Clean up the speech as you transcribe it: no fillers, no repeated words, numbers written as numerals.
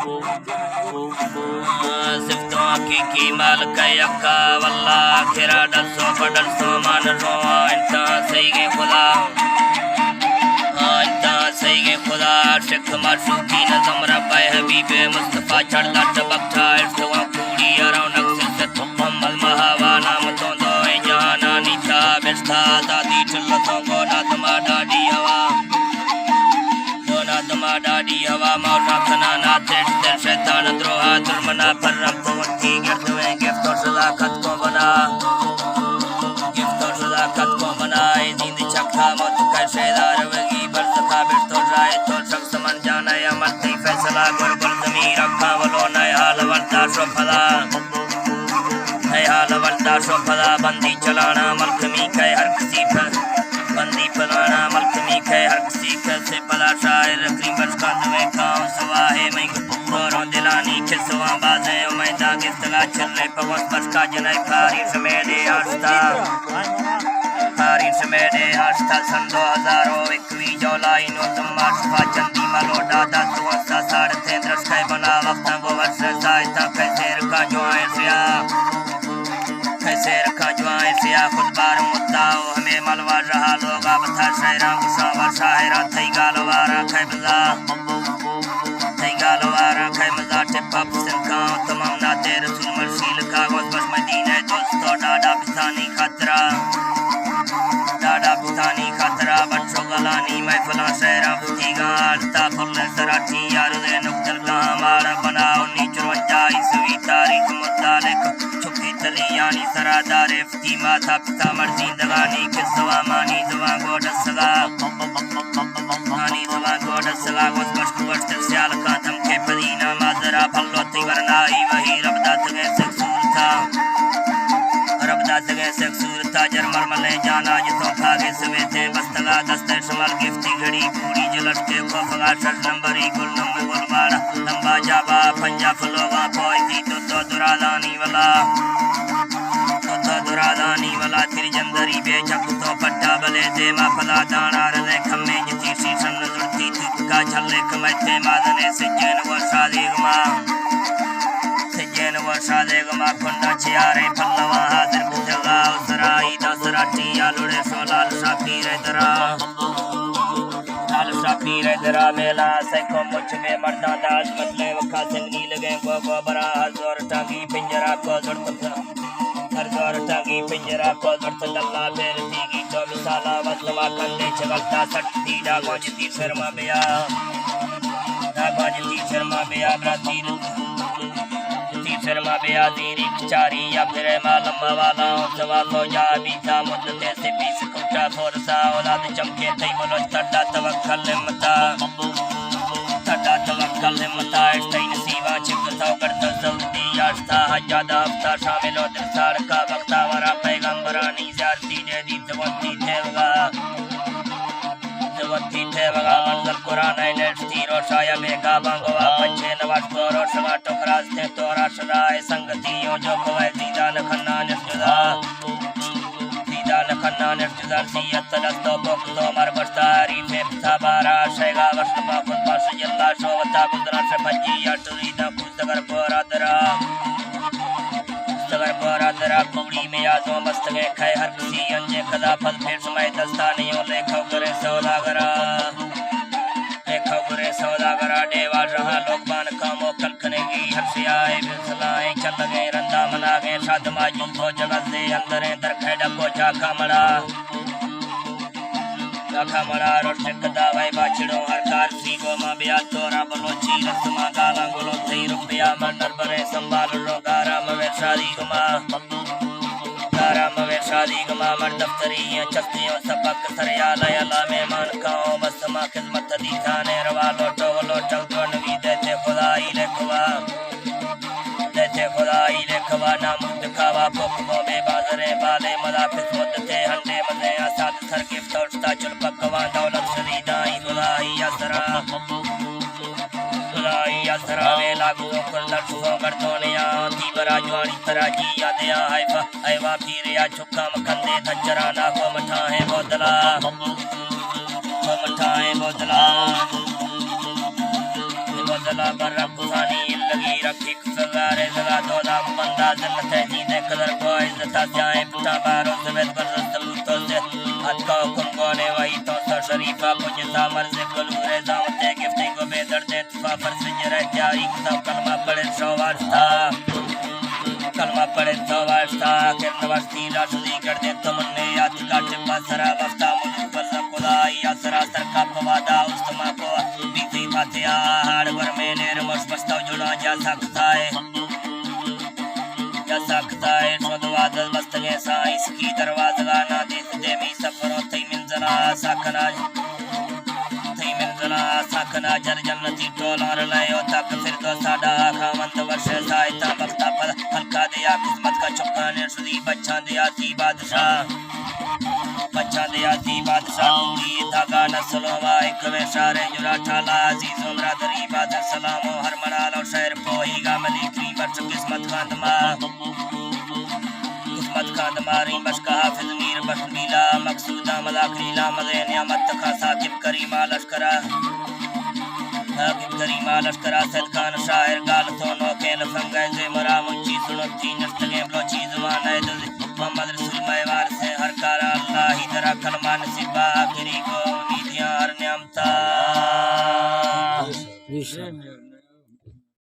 सिफ्तों की मालिक यक्का वल्ला खिरा डल सो मान रो इंता सही के खुदा इंता सही के खुदा शिख माशूकी नज़म रब्बा हबीबे मुस्तफ़ा चढ़दा टबकता इर्तवा कूड़ी रौनक से मुहम्मद महावा नाम तो दो जहाना नीता बिस्ता दादी चल्लतों को नादमा डाडी हवा मौजा खनाना तेज शैतान द्रोहा दुर्मना परम तो की गिरदवे गिफ्ट और सदाकत को बना दीन चखा मत का शेदार वगी बरसखा बिरतो राय तो शख्स मन जाना या मती फैसला गुरबुल जमीर रखा वलो नय हाल वरदा शो फला बंदी चलाना मल्क मी कह हर किसी पर बंदी फलाना मल्क मी कह हर किसी से पला शायर रखी बरका दुए काम सवा है मैं गोरों दिलानी खिसवा बाजे उम्मीदा गिफ्तला चले पवस बरका जनाई फारी समेदे आस्था सन 2021 जुलाई नो तमाश चंदी मलोडा दा तुसा साढ़े तेंद्रस का बना वक्त वो वर्ष साइता कैसे रखा जुआएं सिया खुद बार मुद्दाओ हमें मलवा रहा लोग अब था शहरा गुस्सा शाहरा थई गालवारा खैमजा टिप्पा सिंका तमाम नाते रसूल मर्शील का बस मदीना दोस्तों डाडा पिसानी खतरा बच्चों गलानी महफिला शहरा फतीगार ताफुल सराठी यार दे नुक्तल का हमारा बनाओ नीचर वंजाई सवी तारीख मुतालिक छुपी तली यानी सरादार फती माथा पिता मर्जी दगानी किसवा मानी दवा गोड सगा गोस बस सियाल का दम के पदीना माजरा फल्लो तिवरनाई वही रबदात गए सेक्सूरता जरमल मले जाना जितो खागे सवे थे बस्तगा दस्ते शमल गिफ्टी घड़ी पूरी जलटते को फगा शर्ट नंबरी गुल नंबर गुलवाड़ा लंबा जाबा पंजा फलोगा कोई थी तो दुरादानी वाला तिरजंदरी बेचक तो पट्टा बले दे मा फला दाना रले खम्मे जिती शीशन नजरती तुका छल्ले कमते मादने सज्जन वो शादेगमा खुंडा चियारे पल्लवा हाजिर बुझगा उसराई दसराटी आलुड़े सोलाल शाफी रे दरा मेला से को मुझ में मर्दा दास मतले वखा सिंगनी लगे गो बरा हजर टांगी पिंजरा को दर्द दल्ला बेर तीगी तो मिसाला वसवा कंदे चगलता सटती डागो जिती शर्मा बेया शर्मा बेआजीरी चारी या फिर मालम वाला सवा तो जा बीता मुद्दते से बीस कुटा फोरसा औलाद चमके तई बोलो तड्डा तवक्कल हिम्मता तई नसीबा चिकता करता सऊदी यास्ता हजादा हफ्ता शामिल हो दिलसार का वक्ता वरा पैगंबरानी ज़्यादती दे दी तवत्ती थे वगा मंजल कुरान है नेस्ती रोशाया बेगा बांगवा पंचे नवाज को रोशगा टोकराज थे तोरा शराय संगतियों जो कोई दीदान खन्ना निर्जुदा सियत दस्तो बोक्तो मर बस्तारी में साबारा शेगा वस्तमा खुद पास जल्ला शोवता गुदरा से भजी या टुरीदा कुस्तगर बोरा कुड़ी में आजो मस्त गए खाए हर किसी अंजे खदा फल फिर समय दस्तानियों लेखो करे सौदागरा देवा रहा लोकमान कामो कलखनेगी हर से आए बिसलाएं चल गए रंदा मना गए साध माजूम तो जगत से अंदर दरखेड़ा को चाका मड़ा रोट दावाई बाछड़ो हर कार सी गोमा बिया तोरा बलोची रसमा गाला गोलो थई रुपया मर्नर बरे संभाल रो गारा मवे शादी गमा मर दफ्तरी चस्तियों सबक सरया लयला मेहमान खाओ मसमा खिदमत दी थाने रवा लोटो तो नवी देते खुदाई लेखवा नाम दिखावा पोखो बेबाजरे बाले मदा किस्मत थे हंडे मजे आसाद सर गिफ्ट औरता चुल पकवा दौलत सरीदाई खुदाई असरा में लागू कुल्लर सुगो गर्दोनिया ती बराजवानी तराजी यादिया हैवा पीरिया चुक्का मखंदे धचराना को मठाए बोतला अल्लाह पर रखसानी लगी रखी सजारे जगा दो दाम बंदा जन्नत जी दे कदर को इज्जत जाए पुता बारो सवेद पर सलूतो से हद का हुक्म कोने वही तो सर शरीफा को जिंदा मर्ज गलूरे दामते गिफ्ते को बेदर दे तफा पर सजरे जारी किताब कलमा पढ़े सवास्ता कलमा पढ़े सवास्ता के नवस्ती राशुदी कर दे तुमने याद का टिप्पा सरा वफ्ता मुझ पर खुदा या सरासर का पवादा उस्तमा को बीती फातिहा हाड़ वर में नेर मुश्बस्ता जुड़ा जा सकता है सोदवाद मस्तगे साइस की दरवाज़ा ना देख देवी सफरों तई मंजरा साकना जर जन्नती टोलार लायो तक फिर तो साडा खावंत वर्ष साइता बख्ता पर हल्का दिया किस्मत का चौका ने सुधी बच्चा दिया थी बादशाह पूरी धागा नस्लों वाइक में सारे जुरा ठाला अजीज उमरा दरी बादर सलामो हर मनालो शहर पोईगा मलिकी बच किस्मत खांदमारी बशका हाफिज मीर बशमीला मकसूदा मलाकरीला मज़े नियामत का साकिब करीमा लश्करा सदकान शायर गाल तो नोके लफंगे जे मरा मुंची सुनती नस्तगे ब्लोची जुबान है मोहम्मद रसूल मैवार से हर कार अल्लाह ही तरह कलमा नसीबा आखिरी को उम्मीदियां हर नियामता